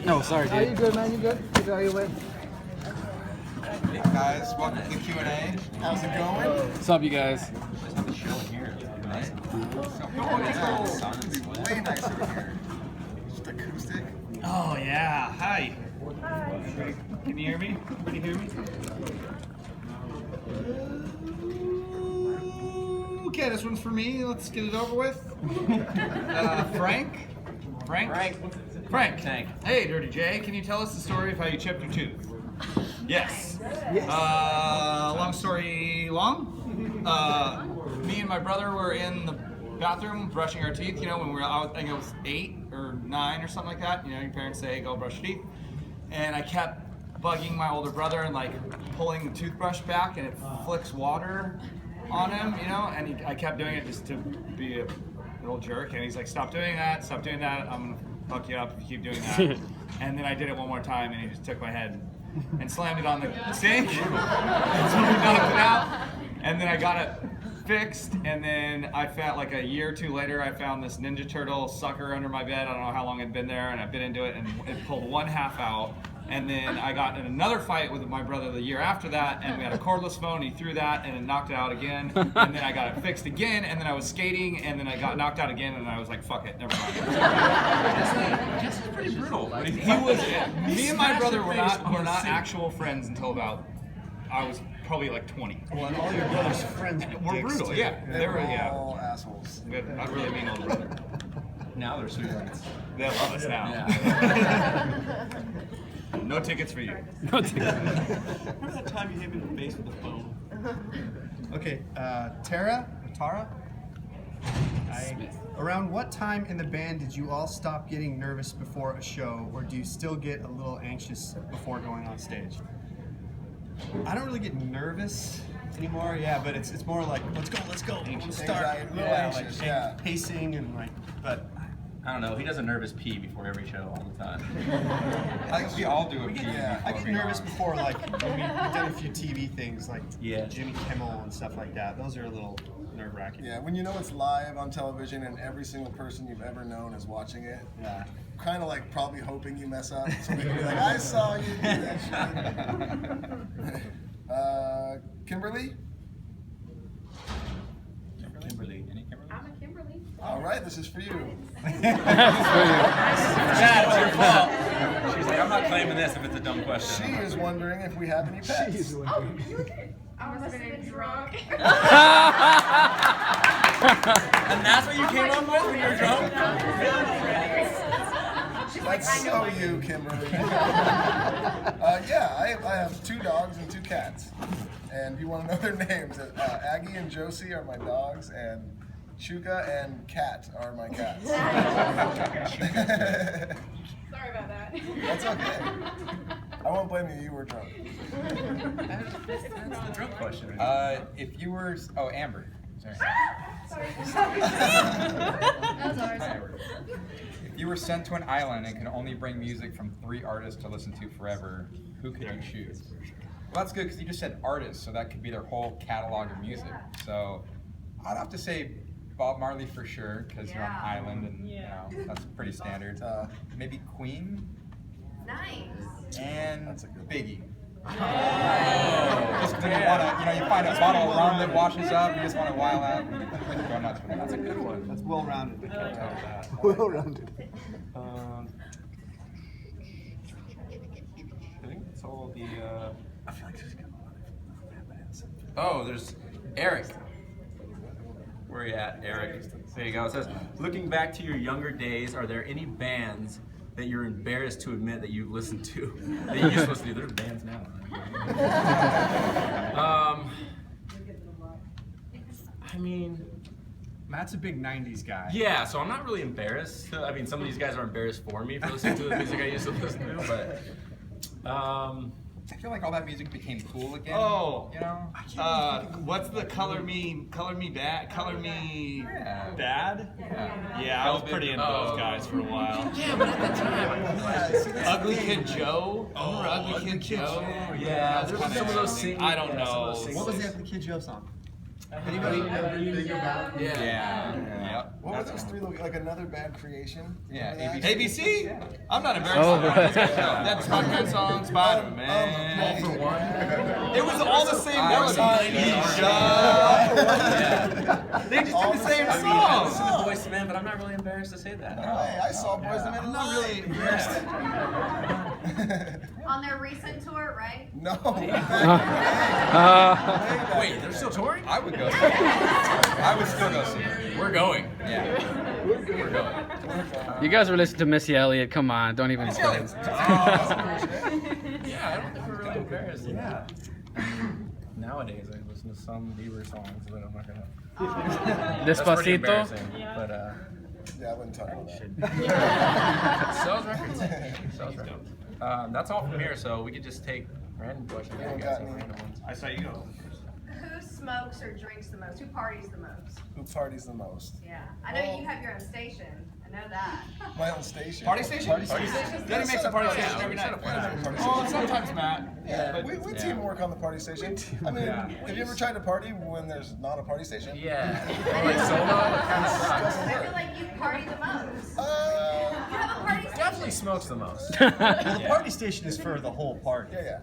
No, sorry, Are you dude. good, man? You good? You got your way? Hey guys, welcome to the Q&A. How's it going? What's up, you guys? Just have the show in here. Nice. Way nicer here. Just acoustic. Oh yeah, hi. Can you hear me? Can you hear me? Okay, this one's for me. Let's get it over with. Frank? Frank. Hey, Dirty J, can you tell us the story of how you chipped your tooth? Yes. Long story long. Me and my brother were in the bathroom brushing our teeth, you know, when we were out, I think I was 8 or 9 or something like that. You know, your parents say, go brush your teeth. And I kept bugging my older brother and like pulling the toothbrush back, and it flicks water on him, you know, and I kept doing it just to be a little jerk. And he's like, stop doing that, I'm gonna fuck you up if you keep doing that. And then I did it one more time, and he just took my head and slammed it on the sink. And so we knocked it out. And then I got it fixed, and then I found, like a year or two later, I found this Ninja Turtle sucker under my bed. I don't know how long it'd been there, and I bit into it, and it pulled one half out. And then I got in another fight with my brother the year after that, and we had a cordless phone. He threw that, and it knocked it out again. And then I got it fixed again, and then I was skating, and then I got knocked out again, and I was like, fuck it, never mind. Jess is pretty brutal. He was. Me and my brother were not actual friends until about, I was probably like 20. Well, and all your brother's friends We're brutal, yeah. They were, all assholes. We had a really mean older brother. Now they're sweet friends. They love us now. Yeah. No tickets for you. No tickets. Remember that time you hit me in the face with the phone? Okay, Tara? Around what time in the band did you all stop getting nervous before a show, or do you still get a little anxious before going on stage? I don't really get nervous anymore, yeah, but it's more like, let's go, let's start. Anxiety, a little anxious, yeah. Pacing and like, but I don't know. He does a nervous pee before every show all the time. I think we all do it. I get nervous before, like, when we've done a few TV things, like Yeah. Jimmy Kimmel and stuff like that. Those are a little nerve-wracking. Yeah, when you know it's live on television and every single person you've ever known is watching it. Yeah. Kind of like probably hoping you mess up, so they can be like, I saw you do that shit. Kimberly? Kimberly. Any Kimberly? I'm a Kimberly. All right, this is for you. Yeah, it's your fault. She's like, I'm not claiming this if it's a dumb She question. is wondering if we have any pets. Oh, you were good. I must have been drunk. And that's what you came up with when you were drunk? That's so you, Kimberly. Yeah, I have 2 dogs and 2 cats. And if you want to know their names, Aggie and Josie are my dogs, and Chuka and Kat are my cats. Sorry about that. That's okay. I won't blame you, you were drunk. That's the drunk question. If you were, Amber. Sorry. Sorry. That was ours. If you were sent to an island and could only bring music from 3 artists to listen to forever, who could you choose? Well, that's good because you just said artists, so that could be their whole catalog of music. So I'd have to say Bob Marley for sure because you're on an island and you know that's pretty standard. Maybe Queen Nice. and That's a good one. Biggie. Just when you wanna, you find a bottle of rum that washes up, you just want to while out and go nuts with it. That's a good one. that's well-rounded. I can't tell that. Well-rounded. I think it's all the, I feel like there's a good one. Oh, there's Eric. Where are you at, Eric? There you go. It says, looking back to your younger days, are there any bands that you're embarrassed to admit that you've listened to? That you used to listen to? There's bands now. I mean, Matt's a big 90s guy. yeah, so I'm not really embarrassed. I mean, some of these guys are embarrassed for me for listening to the music I used to listen to, but I feel like all that music became cool again. Oh. You know? What's the color me bad? Yeah. Bad? Yeah. Yeah, I was pretty into those guys for a while. yeah, but at the time, Ugly Kid Joe. Remember Ugly Kid Joe? yeah, That's there's kinda some of those interesting. singing. I don't yeah, some of know. those What was singing- the Kid Joe song? Anybody ever think about? Yeah. What were those three? Like Another Bad Creation? Yeah, Remember that? ABC? I'm not embarrassed. Oh, That's right. That's Spider-Man song, Spider-Man. All for One. It was all the same melody. They just did the same Listen song. to Boyz II Men, but I'm not really embarrassed to say that. Hey, I saw Boys II Men. I'm not really embarrassed. On their recent tour, right? No. Wait, they're still touring? I would go see it. I would still go see it. We're going. Yeah. We're going. You guys were listening to Missy Elliott. Come on, don't even say it. Yeah, I don't think we're really embarrassed. Yeah. Nowadays, I listen to some Bieber songs, but I'm not gonna. That's pretty Despacito. embarrassing. But Yeah, I wouldn't talk about that. sells records. Sells records. That's all from here, so we could just take random questions. You don't I got guess, any? random ones. I saw you go. Who smokes or drinks the most? Who parties the most? Who parties the most? Yeah. I know you have your own station. I know that. My own station. Party station? Party station. Denny makes a party station every night. Oh, sometimes Matt. Yeah, we teamwork on the party station. I mean, have you ever tried to party when there's not a party station? Yeah. Like solo, it kind of sucks. I feel like you party the most. You have a party station. Definitely smokes the most. The party station is for the whole party. Yeah.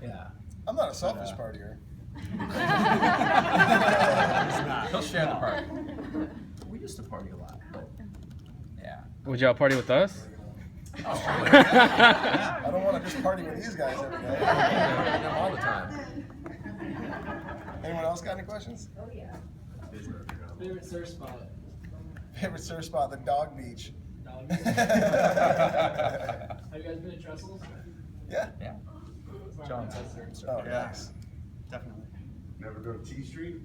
Yeah. I'm not a selfish partier. He'll share the party. We used to party a lot, but Yeah. Would y'all party with us? I don't want to just party with these guys every day. them all the time. Anyone else got any questions? Oh, yeah. Favorite surf spot? Favorite surf spot? The Dog Beach. Have you guys been to Trestles? Yeah. Yeah. John. Oh, nice. Definitely. Never go to T Street?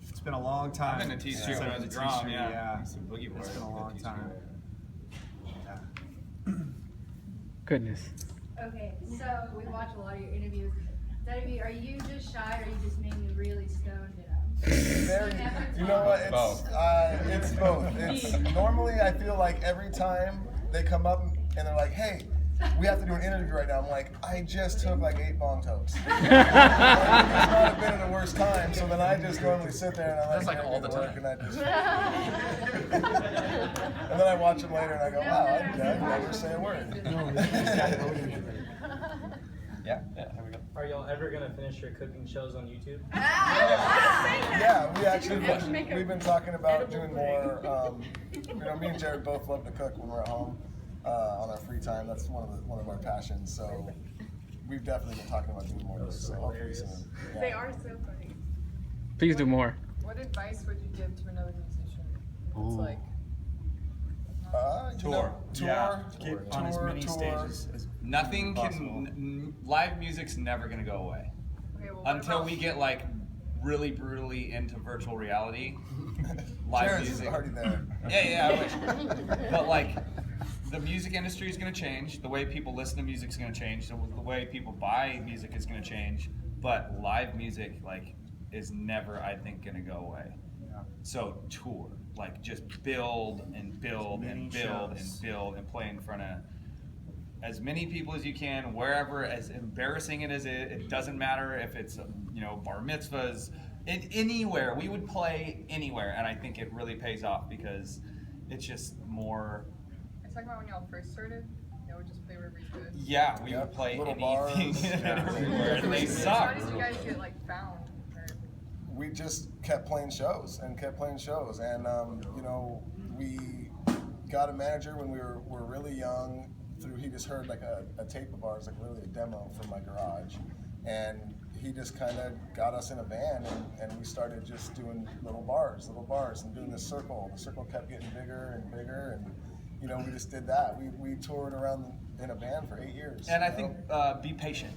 It's been a long time. I've been to T Street since when I I've was a been to T drum, Street, yeah. It's been a long time. Goodness. Okay, so we watch a lot of your interviews. Debbie, are you just shy or are you just mainly really stoned it up? Very, you know what? It's both. It's normally I feel like every time they come up and they're like, "Hey, we have to do an interview right now." I'm like, "I just took like 8 bong totes." Like, it's not have been at a worse time. So then I just normally sit there and I'm That's like all the time. and I just, and then I watch them later and I go, "Wow, I never say a word." Yeah. Here we go. Are y'all ever gonna finish your cooking shows on YouTube? Yeah, we actually we've been talking about doing more. You know, me and Jared both love to cook when we're at home on our free time. That's one of our passions. So we've definitely been talking about doing more of those. So hopefully soon. Yeah. They are so funny. Please do more. What advice would you give to another musician? It's like, You know, tour. Get on as many stages as Nothing possible. live music's never gonna go away. okay, well, what Until about, we get like really brutally into virtual reality. Live Jared's music. already there. Yeah, I wish. But like, the music industry is going to change. The way people listen to music is going to change. The way people buy music is going to change. But live music, like, is never, I think, going to go away. So tour, like, just build and build and build and build and play in front of as many people as you can, wherever. As embarrassing it is, it doesn't matter if it's bar mitzvahs. Anywhere, we would play anywhere, and I think it really pays off because it's just more. are you talking about when y'all first started? Y'all would just play wherever you could? Yeah, we would play Little anything bars. and everywhere, and they How suck. did you guys get like found? Or, We just kept playing shows, and we got a manager when we were really young. He just heard like a tape of ours, like literally a demo from my garage, and he just kind of got us in a van, and we started just doing little bars, and doing this circle. The circle kept getting bigger and bigger, and we just did that. We toured around in a van for 8 years. And I think be patient.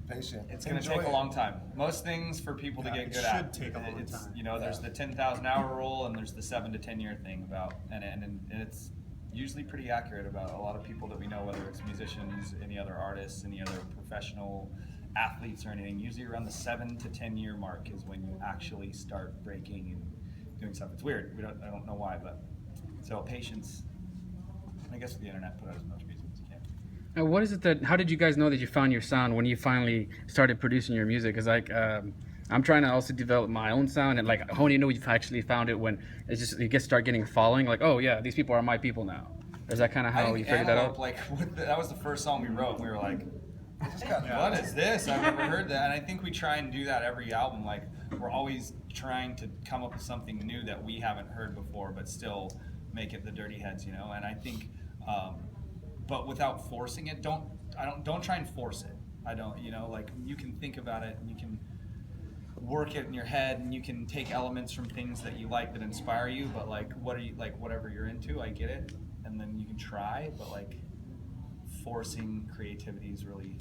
Patient. It's going to Enjoy take a it. long time. Most things for people to get it good should at. take a long time. There's the 10,000 hour rule, and there's the 7 to 10 year thing about, and it's usually pretty accurate about a lot of people that we know, whether it's musicians, any other artists, any other professional athletes or anything. Usually around the 7 to 10 year mark is when you actually start breaking and doing stuff. It's weird. I don't know why, but so patience. I guess with the internet, put out as much music as you can. Now, what is it how did you guys know that you found your sound when you finally started producing your music? Because I I'm trying to also develop my own sound, and like, how do you know you've actually found it when it's just you start getting following? Like, oh yeah, these people are my people now. Is that kind of how you figured that out? Like that was the first song we wrote. We were like, what is this? I've never heard that. And I think we try and do that every album. Like we're always trying to come up with something new that we haven't heard before, but still make it the Dirty Heads, you know. And I think, but without forcing it. Don't try and force it. I don't, you know, like you can think about it and you can work it in your head and you can take elements from things that you like that inspire you, but like what are you like, whatever you're into, I get it, and then you can try, but like forcing creativity is really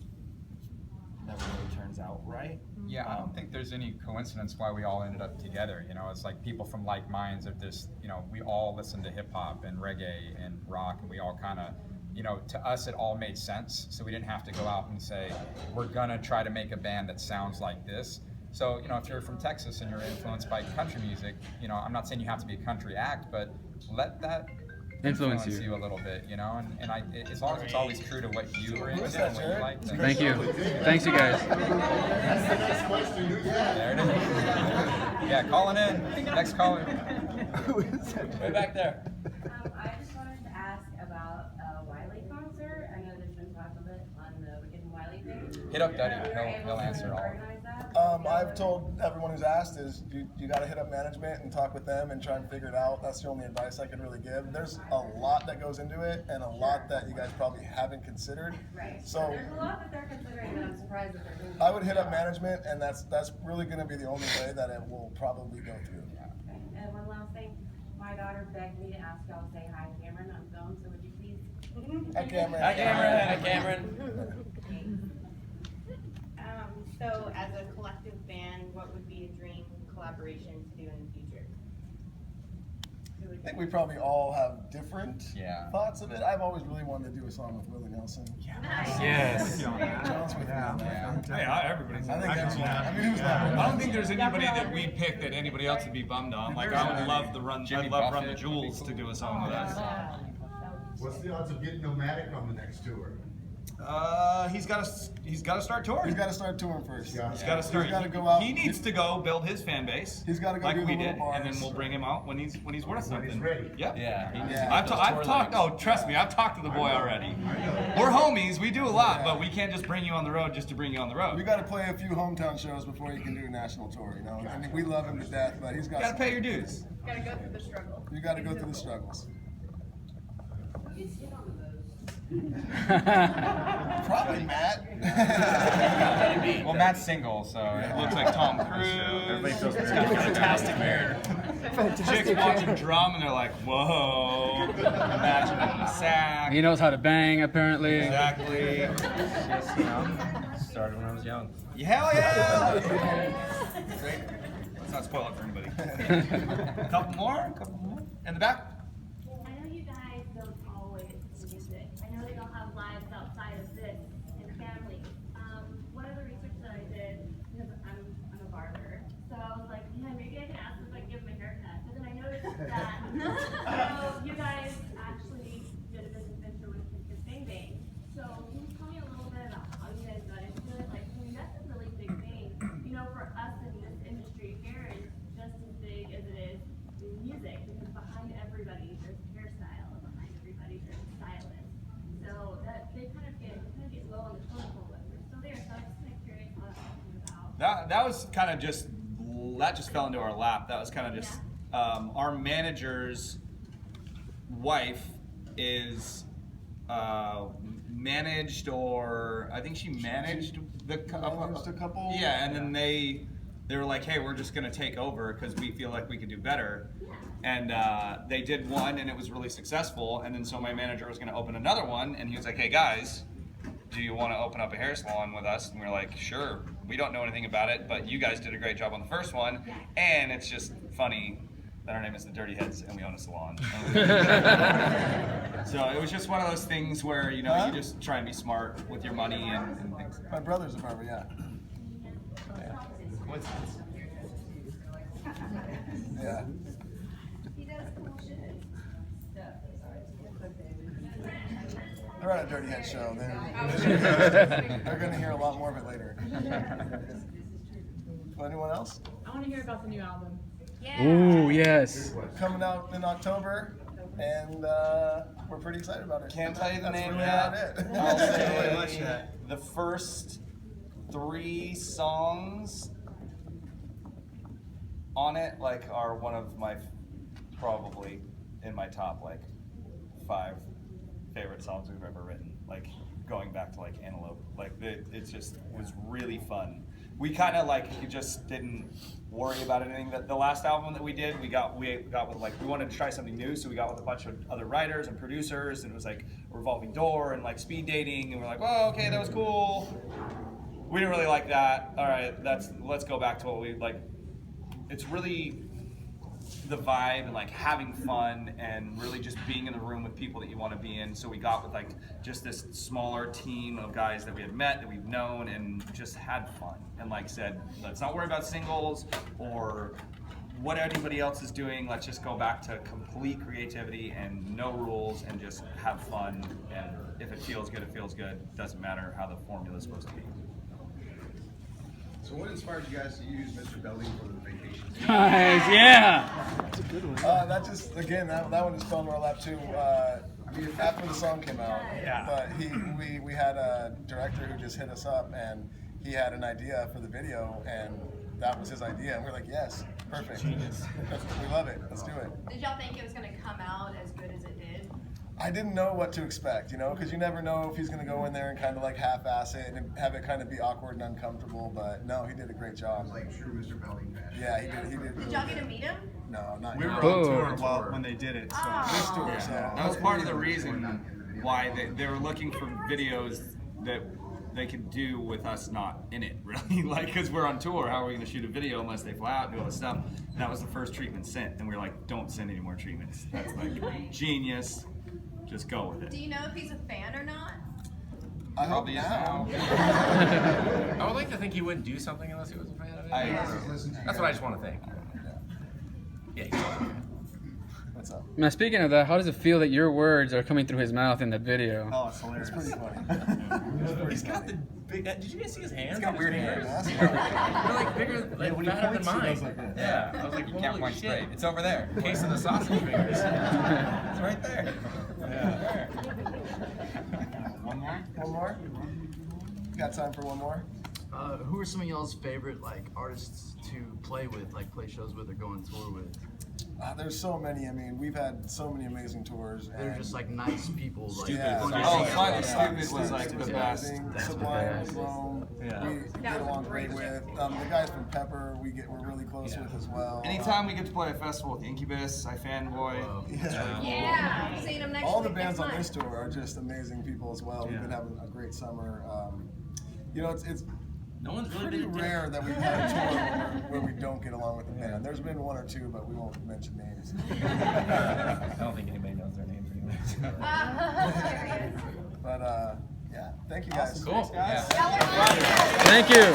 never really turns out right. Yeah, I don't think there's any coincidence why we all ended up together. You know, it's like people from like minds of this, you know, we all listen to hip hop and reggae and rock, and we all kind of, you know, to us it all made sense. So we didn't have to go out and say, we're gonna try to make a band that sounds like this. So, you know, if you're from Texas and you're influenced by country music, you know, I'm not saying you have to be a country act, but let that influence you a little bit, you know, and as long as it's always true to what you were into and what you like. Thank you. Thanks, you guys. There it is. Yeah, calling in. Next caller. Way back there. I just wanted to ask about a Wiley concert. I know there's been talk of it on the Wicked and Wiley page. Hit up Duddy. He'll answer all. I've told everyone who's asked is you got to hit up management and talk with them and try and figure it out. That's the only advice I can really give. There's a lot that goes into it and a lot that you guys probably haven't considered. Right. So there's a lot that they're considering that I'm surprised that they're doing. I would hit up management, and that's really going to be the only way that it will probably go through. Okay. And one last thing, my daughter begged me to ask y'all to say hi, Cameron, on film. So would you please? Hi, Cameron. Hi, Cameron. Hi, Cameron. So as a collective band, what would be a dream collaboration to do in the future? I think we probably all have different thoughts of it. I've always really wanted to do a song with Willie Nelson. Yes. John's with me on that. Yeah, everybody's. I think that's I mean, I don't think there's anybody that we picked that anybody else would be bummed on. Like I would love the Run the Jewels to do a song with us. What's the odds of getting Nomadic on the next tour? He's got to start touring. He's got to start touring first. He's got to start. He's got to go out. He needs to go build his fan base. He's got to go like do we the did, little bars. and then we'll bring him out when he's worth something. When he's ready. Yep. Yeah. I've talked. Oh, trust me, I've talked to the boy already. We're homies. We do a lot, but we can't just bring you on the road just to bring you on the road. We got to play a few hometown shows before you can do a national tour. You know, I mean, we love him to death, but he's got. You got to pay your dues. Gotta go through the struggle. You got to go through the struggles. Probably Matt. Well, Matt's single, so It looks like Tom Cruise. Everybody feels He's very got fantastic hair. Chicks watching drum and they're like, whoa. Imagine it in a sack. He knows how to bang, apparently. Exactly. Just, you know, started when I was young. Hell yeah! Great. Let's not spoil it for anybody. Couple more? In the back? I know you guys don't always do music. I know they don't have lives outside of this and family. One of the research that I did, because I'm a barber, so I was like, yeah, maybe I can ask if I can give him a haircut. But then I noticed that you guys actually did a business venture with Kiss Bang Bang. So can you tell me a little bit about how you guys got into it? Like, I mean, that's a really big thing. You know, for us in this industry, hair is just as big as it is in music, because behind everybody there's a hairstyle, and behind everybody there's a stylist. So that they kind of get low on the totem pole, but we're still there. So I'm just kind of curious what that's about. That was kind of just, that just fell into our lap. That was kind of just, our manager's wife is managed, or I think she managed a couple. Yeah, and then they were like, hey, we're just gonna take over because we feel like we could do better. And they did one, and it was really successful. And then so my manager was gonna open another one, and he was like, hey guys, do you want to open up a hair salon with us? And we were like, sure. We don't know anything about it, but you guys did a great job on the first one, and it's just funny that our name is the Dirty Heads and we own a salon. So it was just one of those things where, you know, you just try and be smart with your money and things. My brother's a barber, yeah. Yeah. He does cool shit. They're on a Dirty Head show. They're going to hear a lot more of it later. Anyone else? I want to hear about the new album. Ooh, yes. Coming out in October, and we're pretty excited about it. Can't tell you the That's name really yet. about it. I'll say the first 3 songs on it are one of my probably in my top 5 favorite songs we've ever written. Going back to Antelope, it just was really fun. We kind of just didn't worry about anything. That the last album that we did, we got with we wanted to try something new, so we got with a bunch of other writers and producers, and it was a revolving door and speed dating, and we're oh, okay, that was cool. We didn't really like that. All right, let's go back to what we like. It's really the vibe and having fun and really just being in the room with people that you want to be in. So we got with just this smaller team of guys that we had met, that we've known, and just had fun. And said, let's not worry about singles or what anybody else is doing. Let's just go back to complete creativity and no rules and just have fun. And if it feels good, it feels good. Doesn't matter how the formula is supposed to be. So what inspired you guys to use Mr. Belly for the vacation? Nice, yeah. That's a good one. That just that one just fell in our lap too. After the song came out, but we had a director who just hit us up, and he had an idea for the video, and that was his idea, and we're yes, perfect. Genius. We love it. Let's do it. Did y'all think it was gonna come out as good as it did? I didn't know what to expect, because you never know if he's going to go in there and kind of half-ass it and have it kind of be awkward and uncomfortable. But no, he did a great job. It was true Mr. Belly fashion. Yeah, he did. Did y'all get to meet him? No, not We were yet. on tour when they did it. So. This tour, so That was part of the reason why they were looking for videos that they could do with us not in it, really. Because we're on tour, how are we going to shoot a video unless they fly out and do all this stuff? And that was the first treatment sent, and we were don't send any more treatments. That's genius. Just go with it. Do you know if he's a fan or not? I hope Probably is now. I would like to think he wouldn't do something unless he was a fan of it. That's what I just want to think. Yeah. What's up? Now, speaking of that, how does it feel that your words are coming through his mouth in the video? Oh, it's hilarious. It's pretty funny. He's got the big. Did you guys see his hands? He's got weird hands. They're bigger, fatter than mine. Yeah. I was You can't point straight. It's over there. Case of the sausage fingers. It's right there. Yeah. One more? Got time for one more? Who are some of y'all's favorite artists to play with, play shows with or go on tour with? There's so many. I mean, we've had so many amazing tours. They're just nice people. Slightly Stupid was the best. Sublime, Rome. Yeah. We get along great with. The guys from Pepper, we're really close with as well. Anytime we get to play a festival with Incubus, I fanboy. Yeah, I'm seeing him next All the week, bands next on month. this tour are just amazing people as well. We've been having a great summer. It's No one's really pretty been rare that we've had a tour where we don't get along with the band. There's been one or two, but we won't mention names. I don't think anybody knows their names anyways. But yeah, thank you guys. Cool. Thanks, guys. Yeah. Thank you.